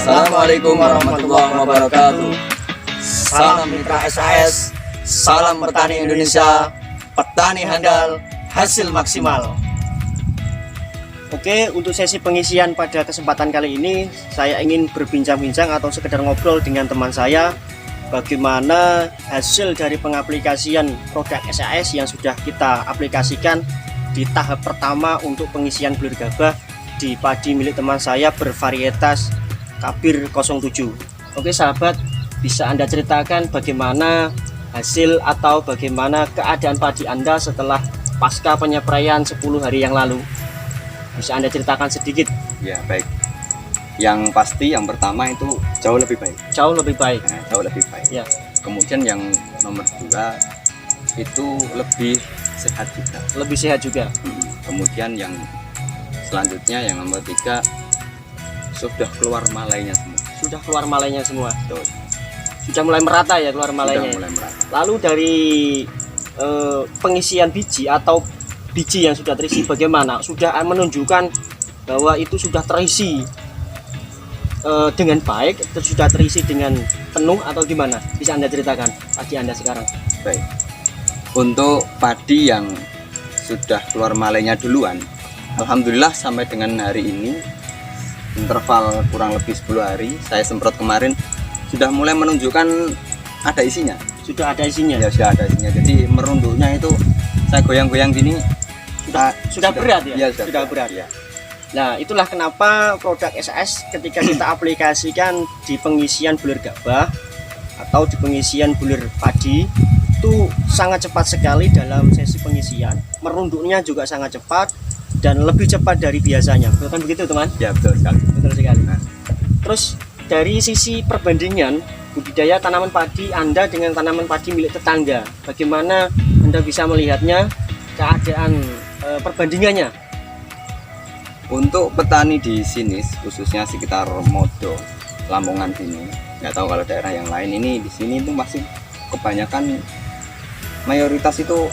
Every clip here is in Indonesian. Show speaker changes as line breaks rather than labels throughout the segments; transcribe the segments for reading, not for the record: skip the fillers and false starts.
Assalamualaikum warahmatullahi wabarakatuh. Salam mitra SAS, salam petani Indonesia, petani handal, hasil maksimal.
Oke, untuk sesi pengisian pada kesempatan kali ini saya ingin berbincang-bincang atau sekedar ngobrol dengan teman saya bagaimana hasil dari pengaplikasian produk SAS yang sudah kita aplikasikan di tahap pertama untuk pengisian bulir gabah di padi milik teman saya bervarietas Kabir 07. Oke sahabat, bisa Anda ceritakan bagaimana hasil atau bagaimana keadaan padi Anda setelah pasca penyepraian 10 hari yang lalu? Bisa Anda ceritakan sedikit?
Ya, baik. Yang pasti yang pertama itu jauh lebih baik.
Jauh lebih baik.
Nah, jauh lebih baik.
Ya.
Kemudian yang nomor 2 itu lebih sehat juga.
Lebih sehat juga.
Kemudian yang selanjutnya yang nomor 3 sudah keluar malainya semua.
Sudah keluar malainya semua.
Betul.
Sudah mulai merata ya keluar malainya.
Sudah mulai merata.
Lalu dari pengisian biji atau biji yang sudah terisi bagaimana? Sudah menunjukkan bahwa itu sudah terisi dengan baik, sudah terisi dengan penuh atau gimana? Bisa Anda ceritakan padi Anda sekarang?
Baik. Untuk padi yang sudah keluar malainya duluan, alhamdulillah sampai dengan hari ini interval kurang lebih 10 hari saya semprot kemarin sudah mulai menunjukkan ada isinya.
Sudah ada isinya?
Ya, sudah ada isinya. Jadi merunduknya itu saya goyang-goyang gini
sudah berat ya?
Ya,
sudah berat.
Ya.
Nah, itulah kenapa produk SAS ketika kita aplikasikan di pengisian bulir gabah atau di pengisian bulir padi itu sangat cepat sekali dalam sesi pengisian. Merunduknya juga sangat cepat dan lebih cepat dari biasanya. Betul kan begitu, teman?
Ya, betul sekali.
Betul sekali. Nah, terus dari sisi perbandingan budidaya tanaman padi Anda dengan tanaman padi milik tetangga, bagaimana Anda bisa melihatnya, keadaan perbandingannya?
Untuk petani di sini, khususnya sekitar Modo, Lamongan sini, nggak tahu kalau daerah yang lain, ini di sini itu masih kebanyakan mayoritas itu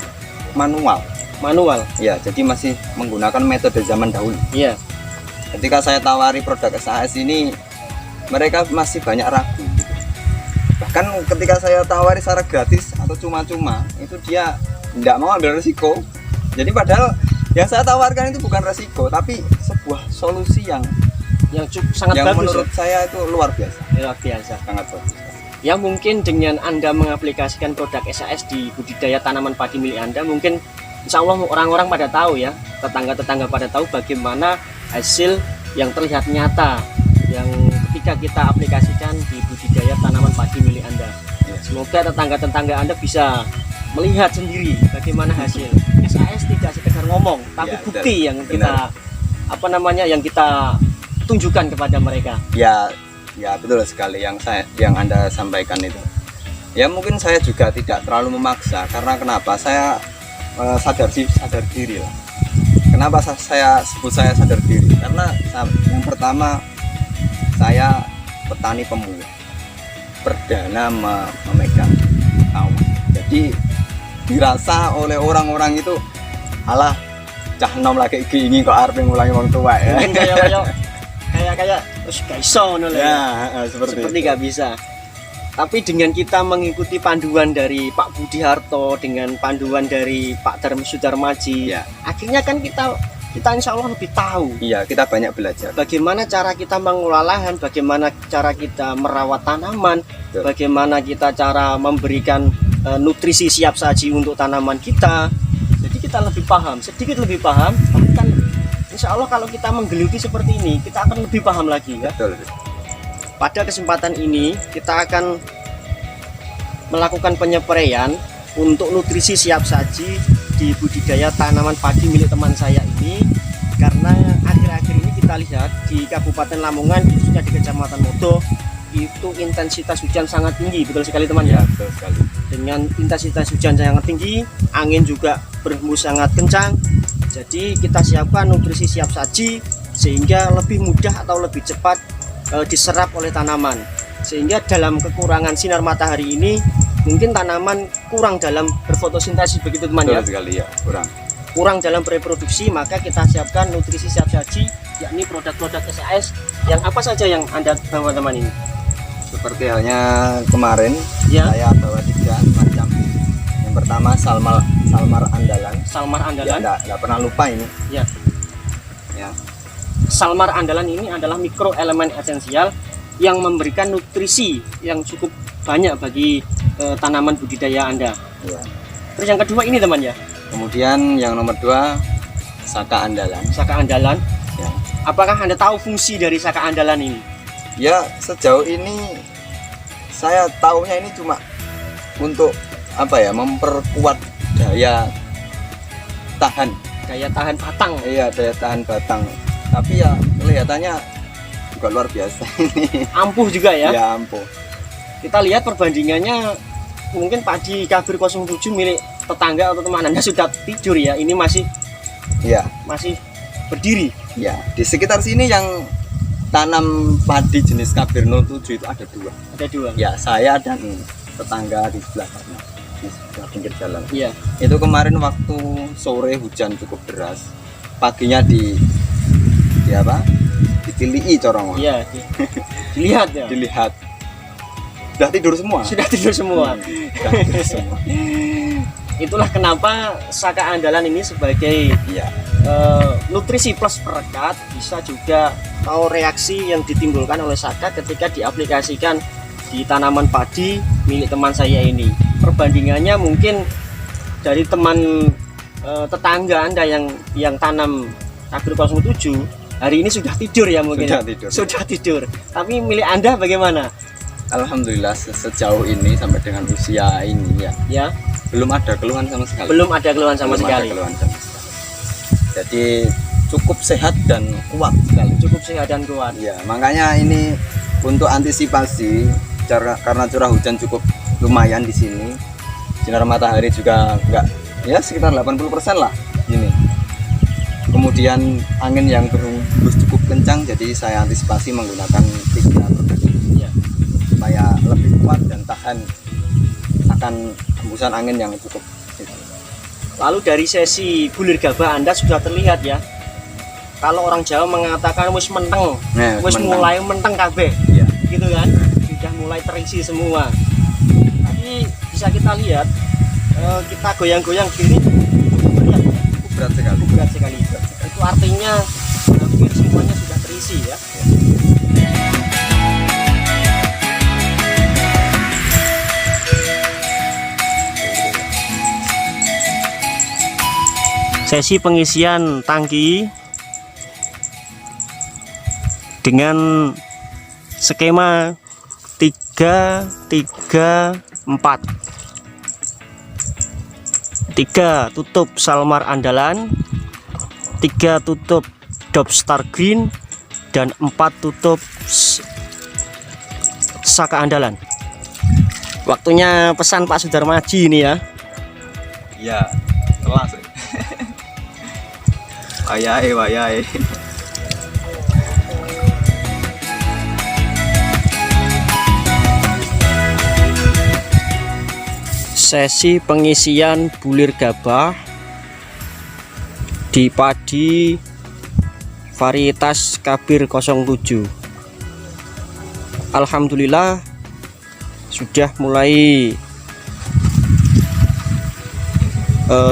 manual.
Manual.
Ya, jadi masih menggunakan metode zaman dahulu.
Iya.
Ketika saya tawari produk SAS ini, mereka masih banyak ragu. Gitu. Bahkan ketika saya tawari secara gratis atau cuma-cuma, itu dia tidak mau ambil resiko. Jadi padahal yang saya tawarkan itu bukan resiko, tapi sebuah solusi yang
sangat
yang
bagus.
Menurut saya itu luar biasa.
Luar biasa.
Sangat bagus.
Yang mungkin dengan Anda mengaplikasikan produk SAS di budidaya tanaman padi milik Anda, mungkin insya Allah orang-orang pada tahu ya, tetangga-tetangga pada tahu bagaimana hasil yang terlihat nyata yang ketika kita aplikasikan di budidaya tanaman padi milik Anda. Semoga tetangga-tetangga Anda bisa melihat sendiri bagaimana hasil. SAS tidak sekedar ngomong, tapi
ya,
bukti yang
benar.
kita yang kita tunjukkan kepada mereka.
Ya, betul sekali yang Anda sampaikan itu. Ya mungkin saya juga tidak terlalu memaksa, karena kenapa? Saya sadar diri lah. Kenapa saya sebut saya sadar diri? Karena yang pertama, saya petani pemula, perdana memegang kawan. Jadi dirasa oleh orang-orang itu, alah cah nom lagi ini kok arep ngulangi wong tua ya.
kayak terus gak iso ngono
ya, seperti
gak bisa. Tapi dengan kita mengikuti panduan dari Pak Budi Harto, dengan panduan dari Pak Sudarmaji, ya, akhirnya kan kita insya Allah lebih tahu.
Iya, kita banyak belajar.
Bagaimana cara kita mengolah lahan, bagaimana cara kita merawat tanaman, betul, bagaimana kita cara memberikan nutrisi siap saji untuk tanaman kita. Jadi kita lebih paham, sedikit lebih paham. Bahkan insya Allah kalau kita menggeluti seperti ini, kita akan lebih paham lagi ya.
Betul.
Pada kesempatan ini kita akan melakukan penyepraian untuk nutrisi siap saji di budidaya tanaman padi milik teman saya ini, karena akhir-akhir ini kita lihat di Kabupaten Lamongan, khususnya di Kecamatan Modo, itu intensitas hujan sangat tinggi. Betul sekali teman ya?
Betul sekali.
Dengan intensitas hujan sangat tinggi, angin juga berhembus sangat kencang. Jadi kita siapkan nutrisi siap saji sehingga lebih mudah atau lebih cepat diserap oleh tanaman. Sehingga dalam kekurangan sinar matahari ini, mungkin tanaman kurang dalam berfotosintesis, begitu teman.
Betul
ya?
Sekali ya, kurang.
kurang dalam reproduksi, maka kita siapkan nutrisi siap saji, yakni produk-produk SAS. Yang apa saja yang Anda bawa teman ini?
Seperti halnya kemarin,
Ya.
saya bawa 3 macam. Yang pertama Salmar Andalan.
Salmar
Ya,
Andalan.
nggak pernah lupa ini.
Ya.
Ya,
Salmar Andalan ini adalah mikroelemen esensial yang memberikan nutrisi yang cukup banyak bagi tanaman budidaya Anda.
ya.
Terus yang kedua ini teman ya,
Kemudian yang nomor 2 Saka Andalan.
Saka Andalan.
Ya.
Apakah Anda tahu fungsi dari Saka Andalan ini?
Ya, sejauh ini saya tahunya ini cuma untuk apa ya, memperkuat daya tahan.
Daya tahan batang.
Iya, daya tahan batang. Tapi ya kelihatannya juga luar biasa ini.
Ampuh juga ya.
Ya ampun.
Kita lihat perbandingannya, mungkin padi Kabir 07 milik tetangga atau teman Anda sudah tidur ya. Ini masih
Ya,
berdiri.
ya. Di sekitar sini yang tanam padi jenis Kabir 07 itu ada 2.
Ada 2.
Ya, saya dan tetangga di sebelah sana, di sebelah pinggir jalan.
Iya.
Itu kemarin waktu sore hujan cukup deras, paginya ditilii corong.
Iya. Dilihat ya.
Dilihat sudah tidur semua.
Sudah tidur semua.
Sudah tidur semua.
Itulah kenapa Saka Andalan ini sebagai
Iya.
nutrisi plus perekat, bisa juga tahu reaksi yang ditimbulkan oleh Saka ketika diaplikasikan di tanaman padi milik teman saya ini. Perbandingannya mungkin dari teman tetangga Anda yang tanam Kabir 07 hari ini sudah tidur ya mungkin.
Sudah tidur.
Sudah tidur. Tapi milik Anda bagaimana?
Alhamdulillah sejauh ini sampai dengan usia ini
Ya,
belum ada keluhan sama sekali.
belum ada keluhan sama
Belum ada
sekali.
keluhan sama sekali. Jadi cukup sehat dan kuat sekali.
Cukup sehat dan kuat.
Ya, makanya ini untuk antisipasi karena curah hujan cukup lumayan di sini. Sinar matahari juga enggak, ya sekitar 80% lah ini. Kemudian angin yang berhembus cukup kencang, jadi saya antisipasi menggunakan 3 produk ini
Ya.
supaya lebih kuat dan tahan akan hembusan angin yang cukup.
Lalu dari sesi bulir gabah Anda sudah terlihat ya. Kalau orang Jawa mengatakan wis menteng,
Nah,
wis
menteng.
mulai menteng kabeh,
Iya.
gitu kan? Sudah mulai terisi semua. Tapi bisa kita lihat, kita goyang-goyang gini cukup berat, ya.
Cukup berat sekali.
Cukup berat sekali. Itu artinya hampir semuanya sudah terisi ya. Sesi pengisian tangki dengan skema 3-3-4. 3 tutup Salmar Andalan, 3 tutup Dobstar Green, dan 4 tutup Saka Andalan. Waktunya pesan Pak Sudarmaji ini ya.
Ya, kelas. Wayai.
Sesi pengisian bulir gabah di padi varietas Kabir 07. Alhamdulillah sudah mulai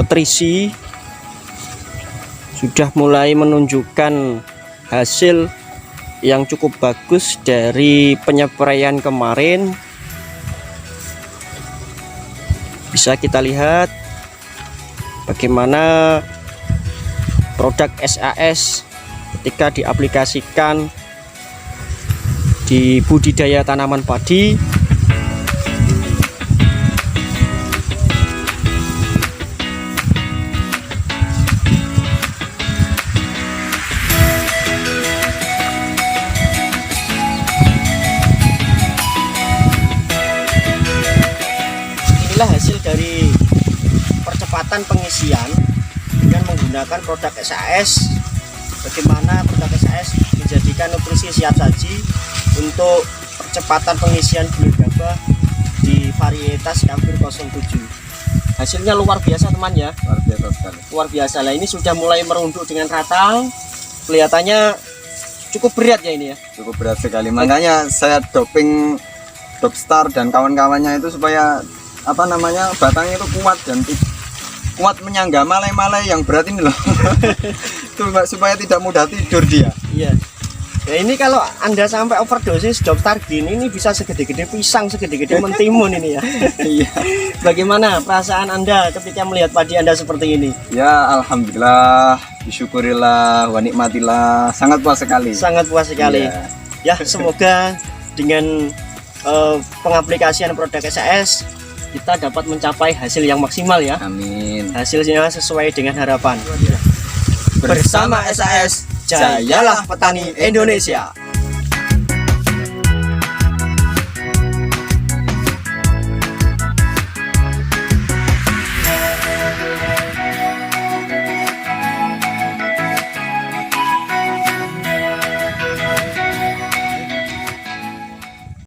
terisi, sudah mulai menunjukkan hasil yang cukup bagus dari penyepraian kemarin. Bisa kita lihat bagaimana produk SAS ketika diaplikasikan di budidaya tanaman padi. Inilah hasil dari percepatan pengisian dengan menggunakan produk SAS. Bagaimana produk SAS menjadikan nutrisi siap saji untuk percepatan pengisian bulir gabah di varietas Kabir 07. Hasilnya luar biasa teman ya,
luar biasa sekali.
luar biasa. Lah ini sudah mulai merunduk dengan rata, kelihatannya cukup berat ya ini ya.
Cukup berat sekali, makanya saya doping Dopstar dan kawan-kawannya itu supaya apa namanya batangnya itu kuat dan kuat menyangga malai-malai yang berat ini loh. Tuh, supaya tidak mudah tidur dia.
Iya. Ya ini kalau Anda sampai overdosis Dopstar gini ini bisa segede-gede pisang, segede-gede mentimun ini ya.
Iya.
Bagaimana perasaan Anda ketika melihat padi Anda seperti ini?
Ya alhamdulillah, disyukurilah, wa nikmatillah, sangat puas sekali.
Sangat puas sekali.
Iya.
Ya semoga dengan pengaplikasian produk SAS kita dapat mencapai hasil yang maksimal ya.
Amin.
Hasilnya sesuai dengan harapan.
Bersama SAS, jayalah petani Indonesia.